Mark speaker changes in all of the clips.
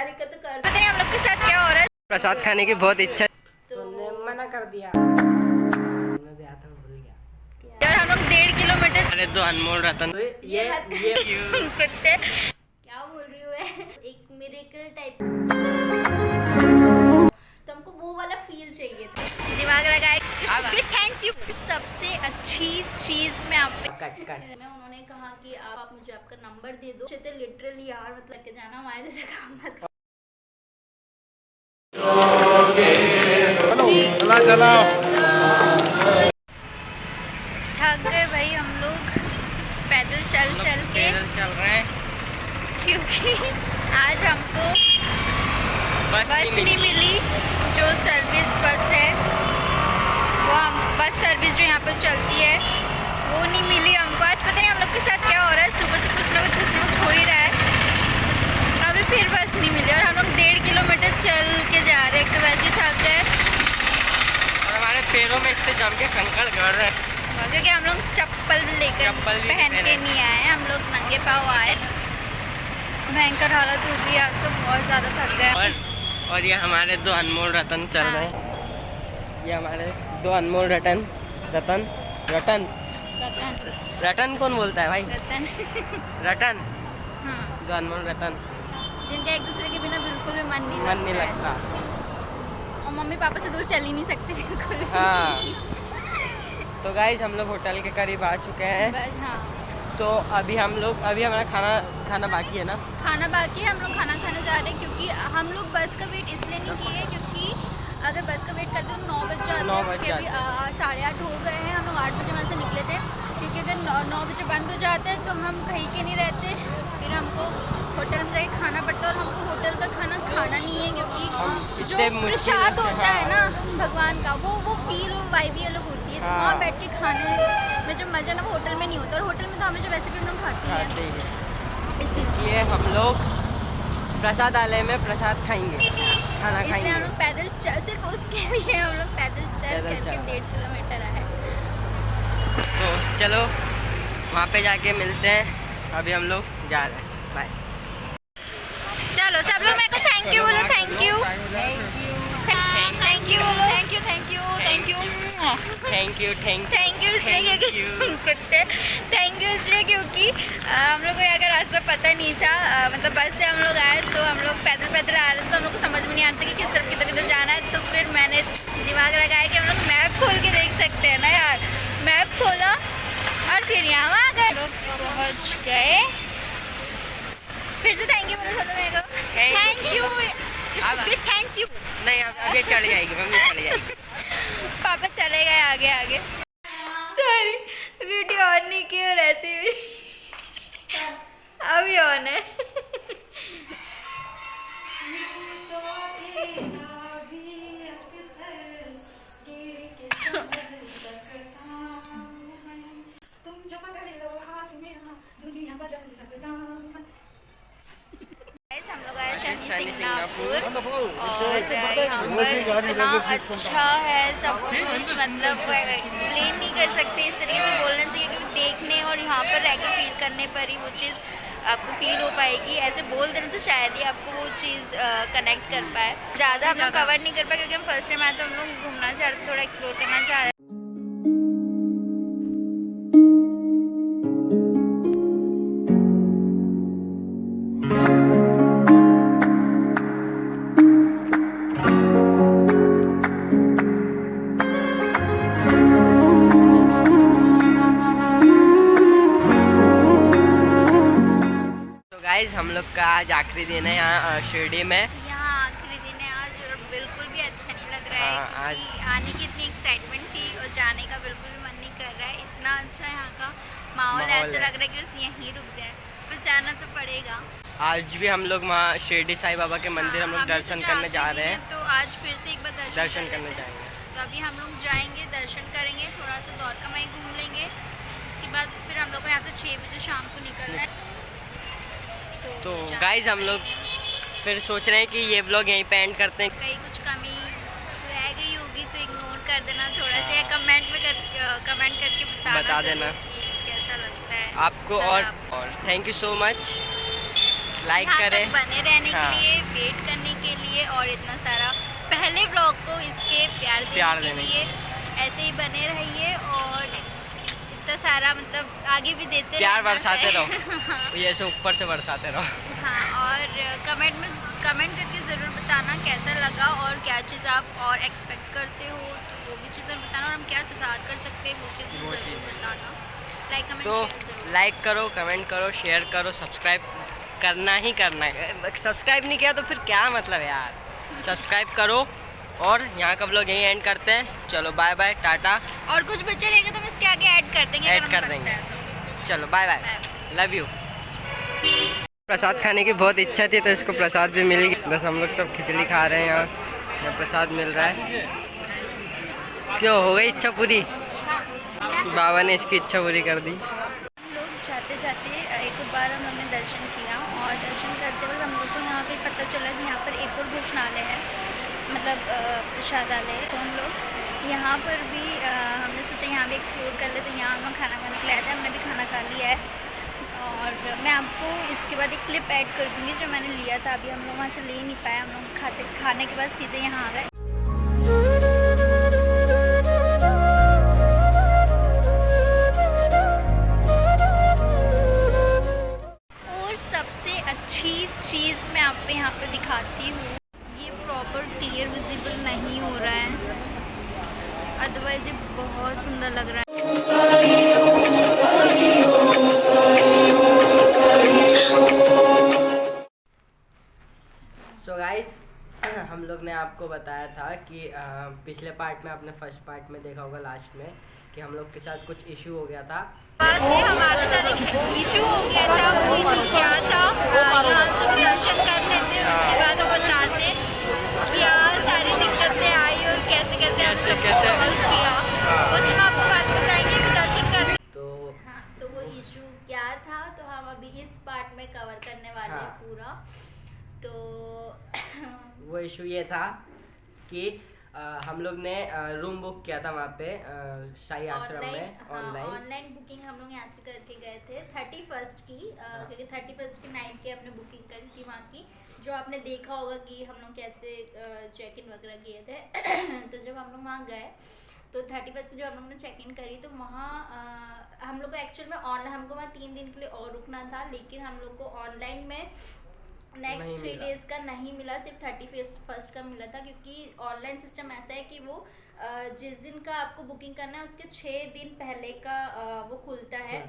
Speaker 1: तैयारी का तो कर, पता नहीं हम लोग के साथ क्या हो रहा है।
Speaker 2: प्रसाद खाने की बहुत इच्छा
Speaker 1: तो
Speaker 2: मना कर दिया।
Speaker 1: यार हम लोग 1.5 किलोमीटर।
Speaker 2: अरे तो अनमोल रतन
Speaker 1: ये कुत्ते क्या बोल रही हूँ मैं, एक मिरेकल टाइप, तो हमको वो वाला फील चाहिए था, दिमाग लगाए। Thank you. सबसे अच्छी चीज मैं आपको मैं उन्होंने कहा कि आप मुझे आपका नंबर दे दो, लिटरली यार मतलब के जाना हमारे जैसे काम मत। थक गए भाई हम लोग पैदल चल के
Speaker 2: चल रहे हैं
Speaker 1: क्योंकि आज हमको बस नहीं मिली। जो सर्विस बस है वो हम बस सर्विस जो यहाँ पर चलती है वो नहीं मिली हमको। आज पता नहीं हम लोग के साथ क्या हो रहा है, सुबह से कुछ ना कुछ हो ही रहा है। अभी फिर बस नहीं मिली और हम लोग 1.5 किलोमीटर चल के जा रहे हैं, तो वैसे ही थक गए
Speaker 2: और हमारे पैरों में इतने जम के कंकड़ गड़ रहे हैं
Speaker 1: क्योंकि हम लोग चप्पल लेकर पहन के नहीं आए, हम लोग नंगे पाँव आए। भयंकर हालत हो गई आज तो, बहुत ज़्यादा थक गए।
Speaker 2: और ये हमारे दो अनमोल रतन चल रहे हैं। ये हमारे दो अनमोल रतन रतन रतन रतन कौन बोलता है भाई?
Speaker 1: रतन
Speaker 2: रतन
Speaker 1: हाँ,
Speaker 2: दो अनमोल रतन
Speaker 1: जिनका एक दूसरे के बिना बिल्कुल भी मन
Speaker 2: नहीं लगता
Speaker 1: और मम्मी पापा से दूर चल ही नहीं सकते बिल्कुल।
Speaker 2: हाँ तो गाइज हम लोग होटल के करीब आ चुके हैं।
Speaker 1: बस हाँ,
Speaker 2: तो अभी हमारा खाना बाकी है ना?
Speaker 1: खाना बाकी है, हम लोग खाना खाने जा रहे हैं क्योंकि हम लोग बस का वेट इसलिए नहीं किए क्योंकि अगर बस का वेट करते तो 9 बज जाते हैं, क्योंकि अभी 8:30 हो गए हैं। हम लोग 8 बजे वहाँ से निकले थे क्योंकि अगर 9 बजे बंद हो जाता है तो हम कहीं के नहीं रहते, फिर हमको होटल में जाके खाना पड़ता है और हमको होटल का खाना खाना नहीं है क्योंकि जो प्रसाद होता है ना भगवान का वो फील और वाइब ही अलग होती है। तो वहाँ बैठ के खाने में जो मज़ा ना वो होटल में नहीं होता, और होटल में तो हमेशा वैसे भी हम लोग खाते हैं,
Speaker 2: इसलिए हम लोग प्रसादालय में प्रसाद खाएंगे, खाना खाएंगे।
Speaker 1: हम लोग पैदल चल, सिर्फ उसके लिए हम लोग पैदल चल करके 1.5 किलोमीटर आए।
Speaker 2: तो चलो वहाँ पे जाके मिलते हैं, अभी हम लोग जा रहे हैं, बाय।
Speaker 1: चलो सब लोग मेरे को थैंक यू बोलो, thank you thank you thank you thank you thank you
Speaker 2: thank you
Speaker 1: thank you इसलिए क्योंकि कुत्ते थैंक यू इसलिए क्योंकि हम लोग को यहाँ का रास्ता पता नहीं था। मतलब बस से हम लोग आए तो हम लोग पैदल आ रहे थे, तो हम लोग को समझ में नहीं आता कि किस तरफ किधर जाना है। तो फिर मैंने दिमाग लगाया कि हम लोग मैप खोल के देख सकते हैं ना यार। मैप खोला और फिर यहाँ आ गए, लोग पहुँच गए। फिर से थैंक यू बोलो सब मेरे को, थैंक यू थैंक यू।
Speaker 2: नहीं आगे चढ़ जाएगी मम्मी, चढ़ जाएगी।
Speaker 1: पापा चले गए आगे। सॉरी वीडियो ऑन नहीं की और ऐसे भी अभी ऑन है। हम लोग आए शनि सिंगापुर और यहाँ पर इतना अच्छा है सब कुछ, मतलब एक्सप्लेन नहीं कर सकते इस तरीके से बोलने से, क्योंकि देखने और यहाँ पर रहकर फील करने पर ही वो चीज़ आपको फील हो पाएगी। ऐसे बोल देने से शायद ही आपको वो चीज़ कनेक्ट कर पाए। ज़्यादा हम लोग कवर नहीं कर पाए क्योंकि हम फर्स्ट टाइम आए तो हम लोग घूमना चाह रहे थे, थोड़ा एक्सप्लोर करना चाह रहे थे।
Speaker 2: हम लोग का आज आखिरी दिन है यहाँ शिरडी में।
Speaker 1: यहाँ आखिरी दिन है आज और बिल्कुल भी अच्छा नहीं लग रहा है क्योंकि आने की इतनी एक्साइटमेंट थी और जाने का बिल्कुल भी मन नहीं कर रहा है। इतना अच्छा यहाँ का माहौल ऐसा लग रहा है कि बस यहीं रुक जाए, पर जाना तो पड़ेगा।
Speaker 2: आज भी हम लोग वहाँ शिरडी साईं बाबा के मंदिर हम लोग दर्शन करने जा रहे हैं,
Speaker 1: तो आज फिर से एक बार दर्शन करने जाएंगे। तो अभी हम लोग जाएंगे, दर्शन करेंगे, थोड़ा सा द्वारका माई घूम लेंगे, इसके बाद फिर हम लोग को यहाँ से 6 बजे शाम को निकलना है। तो
Speaker 2: गाइज हम लोग फिर सोच रहे हैं कि ये व्लॉग यहीं पे एंड करते हैं।
Speaker 1: कहीं कुछ कमी रह गई होगी तो इग्नोर कर देना थोड़ा सा, या कमेंट करके बता देना कि कैसा लगता है
Speaker 2: आपको। और thank you so much like
Speaker 1: यहाँ
Speaker 2: करें,
Speaker 1: तक बने रहने
Speaker 2: हाँ।
Speaker 1: के लिए, वेट करने के लिए और इतना सारा पहले ब्लॉग को इसके प्यार देने के लिए ऐसे ही बने रहिए और इतना सारा मतलब आगे भी देते
Speaker 2: प्यार
Speaker 1: रहना
Speaker 2: बरसाते
Speaker 1: चाहिए।
Speaker 2: रहो, ये ऐसे ऊपर से बरसाते रहो।
Speaker 1: हाँ, और कमेंट करके ज़रूर बताना कैसा लगा और क्या चीज़ आप और एक्सपेक्ट करते हो, तो वो भी चीज़ें बताना और हम क्या सुधार कर सकते हैं वो चीज़
Speaker 2: वो
Speaker 1: ज़रूर
Speaker 2: चीज़।
Speaker 1: बताना। लाइक कमेंट
Speaker 2: तो
Speaker 1: शेयर ज़रूर।
Speaker 2: लाइक करो, कमेंट करो, शेयर करो, सब्सक्राइब करना ही करना है। सब्सक्राइब नहीं किया तो फिर क्या मतलब यार, सब्सक्राइब करो। और यहाँ का व्लॉग यहीं एंड करते हैं। चलो बाय बाय, टाटा।
Speaker 1: और कुछ बच्चे रहेंगे तो हम इसके आगे ऐड कर देंगे,
Speaker 2: ऐड
Speaker 1: अगर
Speaker 2: कर
Speaker 1: हमें
Speaker 2: देंगे।
Speaker 1: लगता है तो।
Speaker 2: चलो बाय बाय, लव यू। प्रसाद खाने की बहुत इच्छा थी तो इसको प्रसाद भी मिल गई। बस हम लोग सब खिचड़ी खा रहे हैं यहाँ प्रसाद मिल रहा है। क्यों हो गई इच्छा पूरी? बाबा ने इसकी इच्छा पूरी कर दी।
Speaker 1: हम लोग जाते जाते एक बार हम लोग ने दर्शन किया और दर्शन करते वक्त हम लोग को यहाँ का पता चला कि यहाँ पर एक और भोजनालय है, मतलब प्रसादालय। तो हम लोग यहाँ पर भी हमने सोचा यहाँ भी एक्सप्लोर कर ले, तो यहाँ हम लोग खाना खाने के लिए आए थे। हमने भी खाना खा लिया है और मैं आपको इसके बाद एक क्लिप ऐड कर दूँगी जो मैंने लिया था। अभी हम लोग वहाँ से ले नहीं पाए, हम लोग खाने के बाद सीधे यहाँ आ गए। और सबसे अच्छी चीज़ मैं आपको यहाँ पर दिखाती हूँ, ये प्रॉपर क्लियर विजिबल नहीं हो रहा है, अदरवाइज ये बहुत सुंदर लग रहा है।
Speaker 2: सो गाइस हम लोग ने आपको बताया था कि पिछले पार्ट में, आपने फर्स्ट पार्ट में देखा होगा लास्ट में, कि हम लोग के साथ कुछ इशू हो गया था।
Speaker 1: बस ये हमारे साथ एक इशू हो गया था। वो इशू क्या था, यहाँ से भी दर्शन कर लेते, उसके बाद हम बताते क्या सारी दिक्कतें आई और कैसे कैसे हम सबको सॉल्व किया, वो सब आपको बात बताएंगे कि दर्शन कर।
Speaker 2: तो
Speaker 1: हाँ, तो वो इशू क्या था तो हम अभी इस पार्ट में कवर करने वाले हैं पूरा। तो
Speaker 2: वो इशू ये था कि हम लोग ने रूम बुक किया था वहाँ पे साई आश्रम में
Speaker 1: ऑनलाइन बुकिंग हम लोग यहाँ से करके गए थे 31st की, क्योंकि 31st की नाइट की हमने बुकिंग करी थी वहाँ की, जो आपने देखा होगा कि हम लोग कैसे चेक इन वगैरह किए थे। तो जब हम लोग वहाँ गए तो 31st की जब हम लोग ने चेक इन करी तो वहाँ हम लोग को एक्चुअल में हमको वहाँ 3 दिन के लिए और रुकना था, लेकिन हम लोग को ऑनलाइन में नेक्स्ट 3 डेज का नहीं मिला, सिर्फ 31st का मिला था। क्योंकि ऑनलाइन सिस्टम ऐसा है कि वो जिस दिन का आपको बुकिंग करना है उसके 6 दिन पहले का वो खुलता है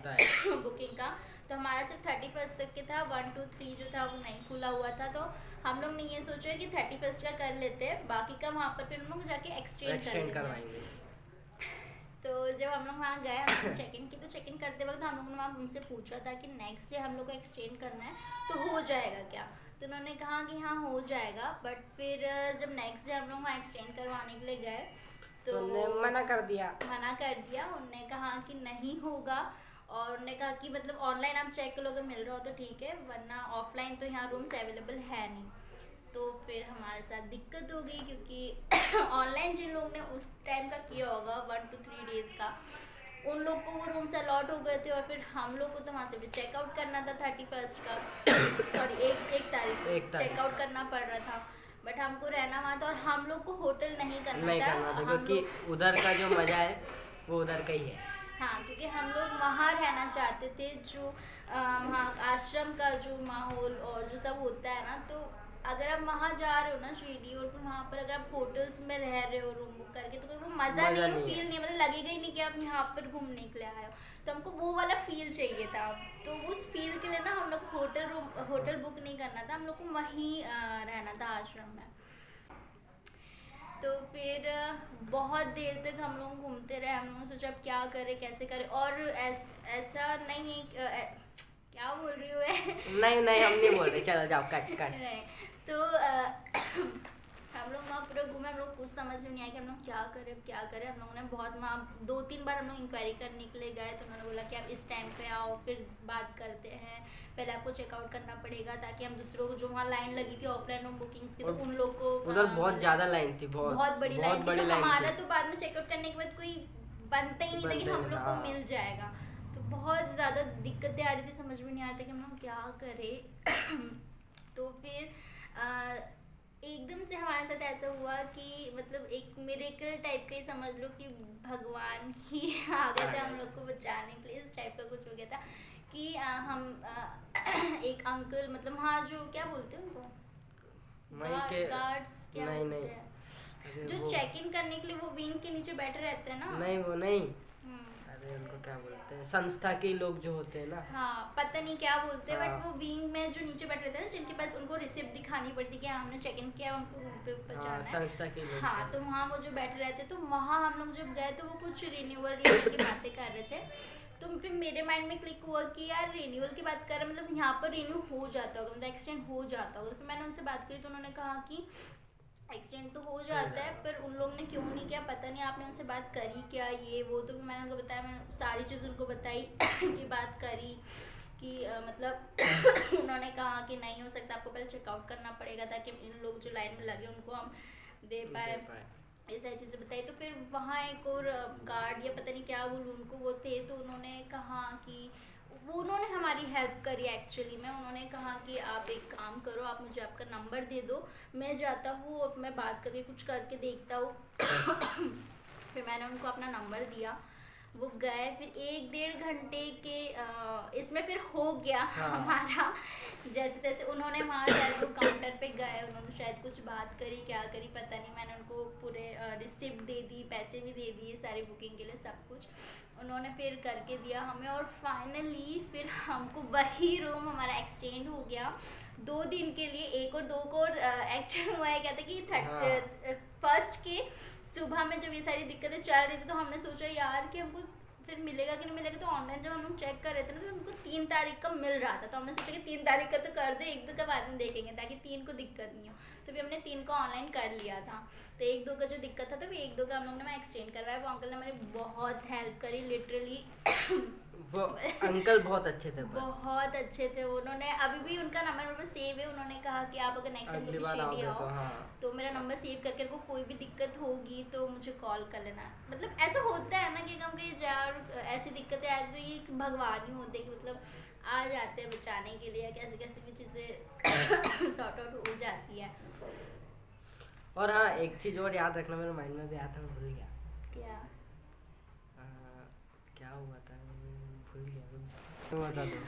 Speaker 1: बुकिंग का। तो हमारा सिर्फ 31st तक के था, 1 2 3 जो था वो नहीं खुला हुआ था। तो हम लोग ने ये सोचा कि 31st का कर लेते हैं, बाकी का वहाँ पर फिर हम लोग जाके एक्सटेंड करवाएंगे। तो जब हम लोग वहाँ गए, हम लोग चेक इन की, तो चेक इन करते वक्त हम लोग ने वहाँ उनसे पूछा था कि नेक्स्ट डे हम लोग को एक्सटेंड करना है तो हो जाएगा क्या। तो उन्होंने कहा कि हाँ हो जाएगा, बट फिर जब नेक्स्ट डे हम लोग वहाँ एक्सटेंड करवाने के लिए गए तो
Speaker 2: मना कर दिया।
Speaker 1: उन्होंने कहा कि नहीं होगा, और उन्होंने कहा कि मतलब ऑनलाइन आप चेक कर लो, अगर मिल रहा हो तो ठीक है, वरना ऑफलाइन तो यहाँ रूम्स अवेलेबल है नहीं। तो फिर हमारे साथ दिक्कत हो गई, क्योंकि ऑनलाइन जिन लोग ने उस टाइम का किया होगा 1 to 3 डेज़ का, उन लोग को वो रूम्स अलॉट हो गए थे, और फिर हम लोग को तो वहाँ से भी चेकआउट करना था 31st का सॉरी 1 तारीख को चेकआउट करना पड़ रहा था। बट हमको रहना वहाँ था और हम लोग को होटल नहीं करना था,
Speaker 2: क्योंकि उधर का जो मज़ा है वो उधर का ही है।
Speaker 1: हाँ, क्योंकि हम लोग वहाँ रहना चाहते थे, जो वहाँ आश्रम का जो माहौल और जो सब होता है ना, तो अगर आप वहाँ जा रहे हो ना शिरडी, और फिर वहाँ पर अगर आप होटल्स में रह रहे हो रूम बुक करके, तो कोई वो मज़ा नहीं फील नहीं, मतलब लगेगा ही नहीं कि आप यहाँ पर घूमने के लिए आए हो। तो हमको वो वाला फील चाहिए था। तो उस फील के लिए ना हम लोग होटल बुक नहीं करना था, हम लोग को वहीं रहना था आश्रम में। तो फिर बहुत देर तक हम लोग घूमते रहे, हम लोगों ने सोचा अब क्या करें कैसे करें, और ऐसा नहीं है क्या बोल रही हूँ
Speaker 2: नहीं हम नहीं बोल रहे, चलो जाओ कट
Speaker 1: नहीं। तो हम लोग वहाँ पूरा घूमे, हम लोग कुछ समझ में नहीं आया कि हम लोग क्या करें। हम लोगों ने बहुत वहाँ 2-3 बार हम लोग इंक्वायरी करने के लिए गए, तो उन्होंने बोला कि आप इस टाइम पे आओ फिर बात करते हैं, पहले आपको चेकआउट करना पड़ेगा, ताकि हम दूसरों को जो वहाँ लाइन लगी थी ऑफलाइन रूम बुकिंग्स की, तो उन लोग को
Speaker 2: उधर बहुत ज़्यादा लाइन थी, बहुत
Speaker 1: बड़ी लाइन थी। तो हमारा तो बाद में चेकआउट करने के बाद कोई बनता ही नहीं था कि हम लोग को मिल जाएगा। तो बहुत ज़्यादा दिक्कतें आ रही थी, समझ में नहीं आ रहा था कि हम लोग क्या करें। तो फिर एकदम से हमारे साथ ऐसा हुआ कि मतलब एक मिरेकल टाइप का ही समझ लो कि भगवान ही आ गए थे हम लोग को बचाने के लिए। इस टाइप का कुछ हो गया था कि हम एक अंकल मतलब हाँ जो क्या बोलते हैं उनको, गार्ड्स क्या बोलते हैं जो चेक इन करने के लिए वो विंग के नीचे बैठे रहते हैं ना।
Speaker 2: नहीं वो नहीं, अरे उनको क्या बोलते हैं, संस्था के लोग जो होते हैं ना।
Speaker 1: हाँ पता नहीं क्या बोलते हैं,
Speaker 2: हाँ।
Speaker 1: बट वो विंग में जो नीचे बैठे रहते हैं ना, जिनके पास उनको रिसिप्ट दिखानी पड़ती है कि हमने चेक इन किया, उनको रूम पे ऊपर जाना है।
Speaker 2: संस्था के लोग।
Speaker 1: हाँ तो वहाँ वो जो बैठे रहते, तो वहाँ हम लोग जब गए तो वो कुछ रिन्यूअल की बातें कर रहे थे। तो फिर मेरे माइंड में क्लिक हुआ कि यार रिन्यूअल की बात कर रहे हैं, मतलब यहाँ पर रिन्यू हो जाता होगा, मतलब एक्सटेंड हो जाता होगा। तो मैंने उनसे बात करी तो उन्होंने कहा कि एक्सटेंड तो हो जाता है, पर उन लोग ने क्यों नहीं किया पता नहीं, आपने उनसे बात करी क्या ये वो। तो फिर मैंने उनको बताया, मैंने सारी चीज़ उनको बताई कि बात करी कि मतलब उन्होंने कहा कि नहीं हो सकता, आपको पहले चेकआउट करना पड़ेगा ताकि इन लोग जो लाइन में लगे उनको हम दे पाए, ये सारी चीज़ें बताई। तो फिर वहाँ एक और गार्ड या पता नहीं क्या बोलूँ उनको वो थे, तो उन्होंने कहा कि उन्होंने हमारी हेल्प करी एक्चुअली में। उन्होंने कहा कि आप एक काम करो, आप मुझे आपका नंबर दे दो, मैं जाता हूँ और मैं बात करके कुछ करके देखता हूँ। फिर मैंने उनको अपना नंबर दिया, वो गए। फिर 1-1.5 घंटे के इसमें फिर हो गया हमारा जैसे तैसे। उन्होंने वहाँ शायद वो काउंटर पे गए, उन्होंने शायद कुछ बात करी, क्या करी पता नहीं। मैंने उनको पूरे रिसिप्ट दे दी, पैसे भी दे दिए सारी बुकिंग के लिए, सब कुछ उन्होंने फिर करके दिया हमें। और फाइनली फिर हमको वही रूम हमारा एक्सटेंड हो गया 2 दिन के लिए। एक और 2 को एक्चुअल हुआ है क्या था कि फर्स्ट के सुबह में जब ये सारी दिक्कतें चल रही थी तो हमने सोचा यार कि हमको फिर मिलेगा कि नहीं मिलेगा। तो ऑनलाइन जब हम लोग चेक कर रहे थे ना, तो हमको 3 तारीख का मिल रहा था। तो हमने सोचा कि 3 तारीख का तो कर दे, 1-2 का बाद में देखेंगे ताकि 3 को दिक्कत नहीं हो। तो फिर हमने 3 को ऑनलाइन कर लिया था। तो 1-2 का जो दिक्कत था तो फिर 1-2 का हम लोग ने मैं एक्सटेंड करवाया। वो अंकल ने हमारी बहुत हेल्प करी लिटरली।
Speaker 2: वो अंकल बहुत अच्छे थे,
Speaker 1: बहुत अच्छे थे। उन्होंने अभी भी उनका नंबर मेरे पास सेव है। उन्होंने कहा कि आप अगर नेक्स्ट टाइम कभी शिरडी आओ तो मेरा नंबर सेव करके को कोई भी दिक्कत होगी तो मुझे कॉल कर लेना। मतलब ऐसा होता है ना कि हम कहीं जा ऐसी दिक्कतें आए तो ये भगवान ही होते कि मतलब आ जाते हैं बचाने के लिए, कैसे कैसे भी चीज़ें सॉर्ट आउट हो जाती है।
Speaker 2: और हाँ एक चीज़ और याद रखना, मेरे माइंड में भी आया था, मैं भूल गया
Speaker 1: क्या
Speaker 2: क्या हुआ था, भूल गया, तो बता दो।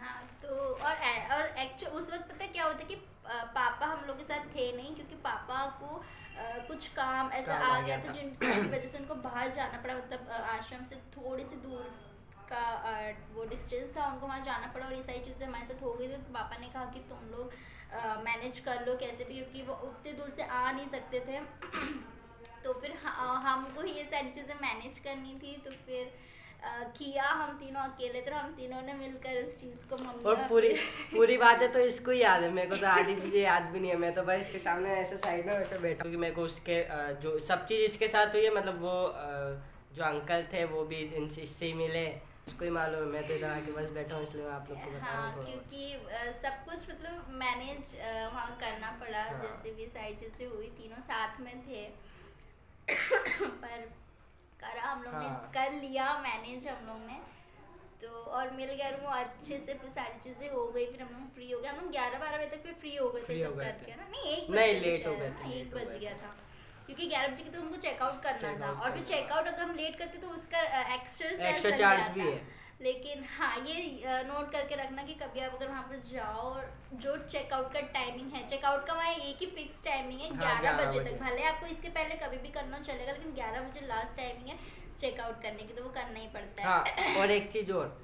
Speaker 1: हाँ तो और एक्चुअल उस वक्त पता क्या होता है कि पापा हम लोग के साथ थे नहीं, क्योंकि पापा को कुछ काम ऐसा आ गया था जिनकी वजह से उनको बाहर जाना पड़ा। मतलब आश्रम से थोड़ी सी दूर का वो डिस्टेंस था, उनको वहाँ जाना पड़ा और ये सारी चीज़ें हमारे साथ हो गई। तो पापा ने कहा कि तुम लोग मैनेज कर लो कैसे भी, क्योंकि वो उतने दूर से आ नहीं सकते थे। तो फिर हमको ये सारी चीज़ें मैनेज करनी थी। तो फिर किया, हम तीनों अकेले थे, हम तीनों ने मिलकर उस चीज़ को मम्मी
Speaker 2: और पूरी बातें तो इसको ही याद है, मेरे को तो आधी चीज़ें याद भी नहीं है। मैं तो भाई इसके सामने ऐसे साइड में वैसे बैठा हूँ कि मेरे को उसके जो सब चीज़ इसके साथ हुई है, मतलब वो जो अंकल थे वो भी इससे ही मिले, उसको ही मालूम है। मैं तो इधर आके बस बैठा हूँ, इसलिए मैं आप लोग को बता रहा हूँ।
Speaker 1: क्योंकि सब कुछ मतलब मैनेज वहाँ करना पड़ा। जैसे भी सारी चीज़ें हुई, तीनों साथ में थे पर करा हम लोग ने, कर लिया मैनेज हम लोग ने। तो और मिल गया रूम अच्छे से, फिर सारी चीज़ें हो गई। फिर हम लोग फ्री हो गए, हम लोग 11-12 बजे तक फिर फ्री हो गए थे सब करके ना। नहीं 1 बजे
Speaker 2: लेट हो गए थे,
Speaker 1: 1 बज गया था, क्योंकि 11 बजे की तो उनको चेकआउट करना था। और फिर चेकआउट अगर हम लेट करते तो उसका एक्स्ट्रा
Speaker 2: चार्ज भी है।
Speaker 1: लेकिन हाँ ये नोट करके रखना कि कभी आप अगर वहाँ पर जाओ और जो चेकआउट का टाइमिंग है, चेकआउट का वहाँ एक ही फिक्स टाइमिंग है 11 बजे तक। भले आपको इसके पहले कभी भी करना चलेगा, लेकिन 11 बजे लास्ट टाइमिंग है चेकआउट करने की, तो वो करना ही पड़ता है।
Speaker 2: हाँ और एक चीज़ और,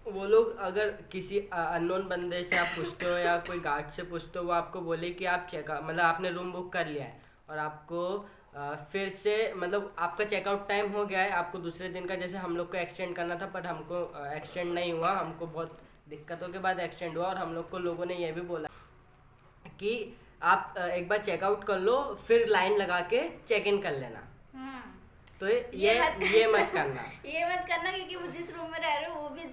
Speaker 2: वो लोग अगर किसी अननोन बंदे से आप पूछते हो या कोई गार्ड से पूछते हो, वो आपको बोले कि आप मतलब आपने रूम बुक कर लिया है और आपको फिर से मतलब आपका चेकआउट टाइम हो गया है, आपको दूसरे दिन का जैसे हम लोग को एक्सटेंड करना था, बट हमको एक्सटेंड नहीं हुआ, हमको बहुत दिक्कतों के बाद एक्सटेंड हुआ। और हम लोग को लोगों ने ये भी बोला कि आप एक बार चेकआउट कर लो, फिर लाइन लगा के चेक इन कर लेना। तो ये मत करना
Speaker 1: ये मत करना, क्योंकि वो जिस रूम में रह रहे हो वो भी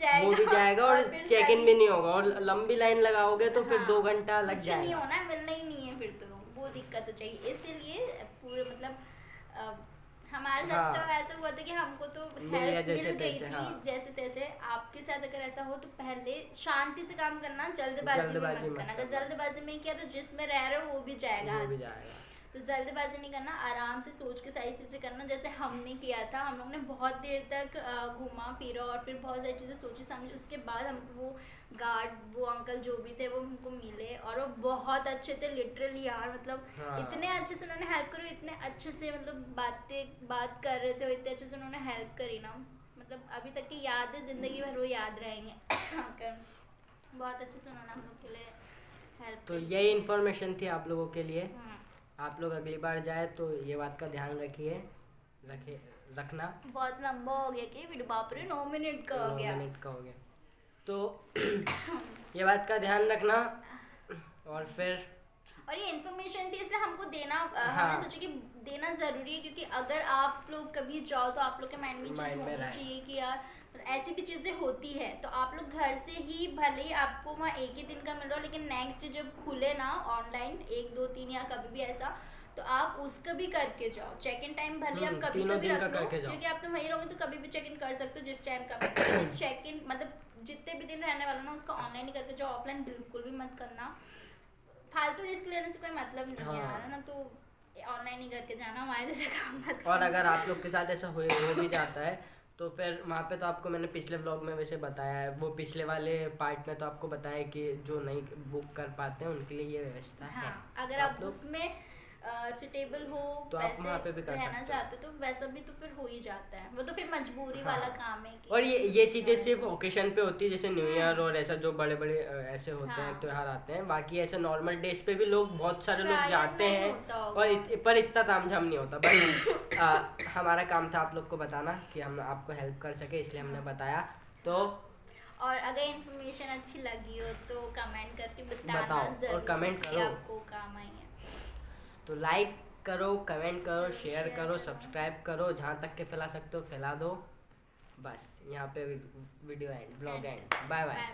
Speaker 1: जाएगा
Speaker 2: और चेक इन भी नहीं होगा, और लंबी लाइन लगाओगे तो फिर 2 घंटा लग जाएगा।
Speaker 1: नहीं होना, मिलना ही नहीं है फिर तो, वो दिक्कत हो चाहिए। इसीलिए पूरे मतलब हमारे साथ
Speaker 2: हाँ।
Speaker 1: तो ऐसा हुआ था कि हमको तो
Speaker 2: मिल गया
Speaker 1: हेल्प
Speaker 2: जैसे
Speaker 1: मिल गई
Speaker 2: तैसे,
Speaker 1: थी
Speaker 2: हाँ।
Speaker 1: जैसे तैसे। आपके साथ अगर ऐसा हो तो पहले शांति से काम करना, जल्दबाजी में
Speaker 2: जल्दबाजी
Speaker 1: मत
Speaker 2: मत
Speaker 1: करना। अगर
Speaker 2: करना।
Speaker 1: जल्दबाजी में किया तो जिसमें रह रहे हो वो भी जाएगा
Speaker 2: वो
Speaker 1: हाथ
Speaker 2: भी
Speaker 1: से।
Speaker 2: जाएगा।
Speaker 1: तो जल्दबाजी नहीं करना, आराम से सोच के सारी चीज़ें करना, जैसे हमने किया था। हम लोग ने बहुत देर तक घूमा फिरा और फिर बहुत सारी चीज़ें सोची समझी, उसके बाद हमको वो गार्ड, वो अंकल जो भी थे वो हमको मिले और वो बहुत अच्छे थे लिटरली यार। मतलब
Speaker 2: हाँ।
Speaker 1: इतने अच्छे से उन्होंने हेल्प करी, इतने अच्छे से मतलब बात कर रहे थे, इतने अच्छे से उन्होंने हेल्प करी ना, मतलब अभी तक की याद है, ज़िंदगी भर वो याद रहेंगे। कर बहुत अच्छे से उन्होंने हम लोग के लिए हेल्प
Speaker 2: तो
Speaker 1: करी।
Speaker 2: यही इन्फॉर्मेशन थी आप लोगों के लिए।
Speaker 1: हाँ।
Speaker 2: आप लोग अगली बार जाए तो ये बात का ध्यान रखना।
Speaker 1: बहुत लंबा हो गया कि वीडियो, बाप रे 9 मिनट का हो
Speaker 2: 9
Speaker 1: गया।
Speaker 2: मिनट का हो गया तो ये बात का ध्यान रखना। और फिर
Speaker 1: और ये इन्फॉर्मेशन थी इसलिए हमको देना,
Speaker 2: हाँ।
Speaker 1: हमने सोचा कि देना ज़रूरी है, क्योंकि अगर आप लोग कभी जाओ तो आप लोग के माइंड में चीज़
Speaker 2: माइंड में
Speaker 1: होनी
Speaker 2: रहे।
Speaker 1: चाहिए कि यार मतलब ऐसी भी चीज़ें होती है। तो आप लोग घर से ही, भले ही आपको वहाँ एक ही दिन का मिल रहा हो, लेकिन नेक्स्ट डे जब खुले ना ऑनलाइन 1 2 3 या कभी भी ऐसा, तो आप उसका भी करके जाओ। चेक इन टाइम भले आप कभी
Speaker 2: तीनों
Speaker 1: कभी
Speaker 2: दिन का
Speaker 1: रख लो,
Speaker 2: करके जाओ।
Speaker 1: क्योंकि आप तो वहीं रहोगे तो कभी भी चेक इन कर सकते हो जिस टाइम का। चेक इन मतलब जितने भी दिन रहने वाला ना उसका ऑनलाइन ही करके जाओ, ऑफलाइन बिल्कुल भी मत करना। फालतू रिस्क लेने से कोई मतलब नहीं है
Speaker 2: हाँ।
Speaker 1: यार, है ना। तो ऑनलाइन ही करके जाना, हमारे जैसे काम मत
Speaker 2: और
Speaker 1: करना।
Speaker 2: अगर आप लोग के साथ ऐसा हो भी जाता है तो फिर वहाँ पे तो आपको मैंने पिछले व्लॉग में वैसे बताया है, वो पिछले वाले पार्ट में तो आपको बताया है कि जो नहीं बुक कर पाते हैं उनके लिए ये व्यवस्था है।
Speaker 1: हाँ, अगर
Speaker 2: तो
Speaker 1: आप
Speaker 2: लोग
Speaker 1: उसमें सुटेबल हो,
Speaker 2: तो आप वहाँ पे
Speaker 1: वैसे
Speaker 2: भी कर
Speaker 1: रहना
Speaker 2: सकते हो।
Speaker 1: चाहते हो तो वैसा भी तो फिर हो ही जाता है। वो तो फिर मजबूरी
Speaker 2: हाँ।
Speaker 1: वाला काम है कि
Speaker 2: और ये चीज़ें सिर्फ ओकेशन पे होती है, जैसे न्यू ईयर और ऐसा जो बड़े बड़े ऐसे होते हैं
Speaker 1: हाँ।
Speaker 2: त्योहार आते हैं। बाकी ऐसे नॉर्मल डेज पे भी लोग, बहुत सारे लोग
Speaker 1: शायद
Speaker 2: जाते
Speaker 1: नहीं
Speaker 2: हैं
Speaker 1: होता होगा।
Speaker 2: और पर इतना तामझाम नहीं होता। बस हमारा काम था आप लोग को बताना कि हम आपको हेल्प कर सके, इसलिए हमने बताया। तो
Speaker 1: और अगर इन्फॉर्मेशन अच्छी लगी हो तो कमेंट करके बताना
Speaker 2: बताओ और
Speaker 1: जरूर
Speaker 2: कमेंट
Speaker 1: कि
Speaker 2: करो।
Speaker 1: आपको काम आई है।
Speaker 2: तो लाइक करो, कमेंट करो, शेयर करो, सब्सक्राइब करो, जहाँ तक के फैला सकते हो फैला दो। बस यहाँ पे video end, blog end. Bye bye.
Speaker 1: Bye.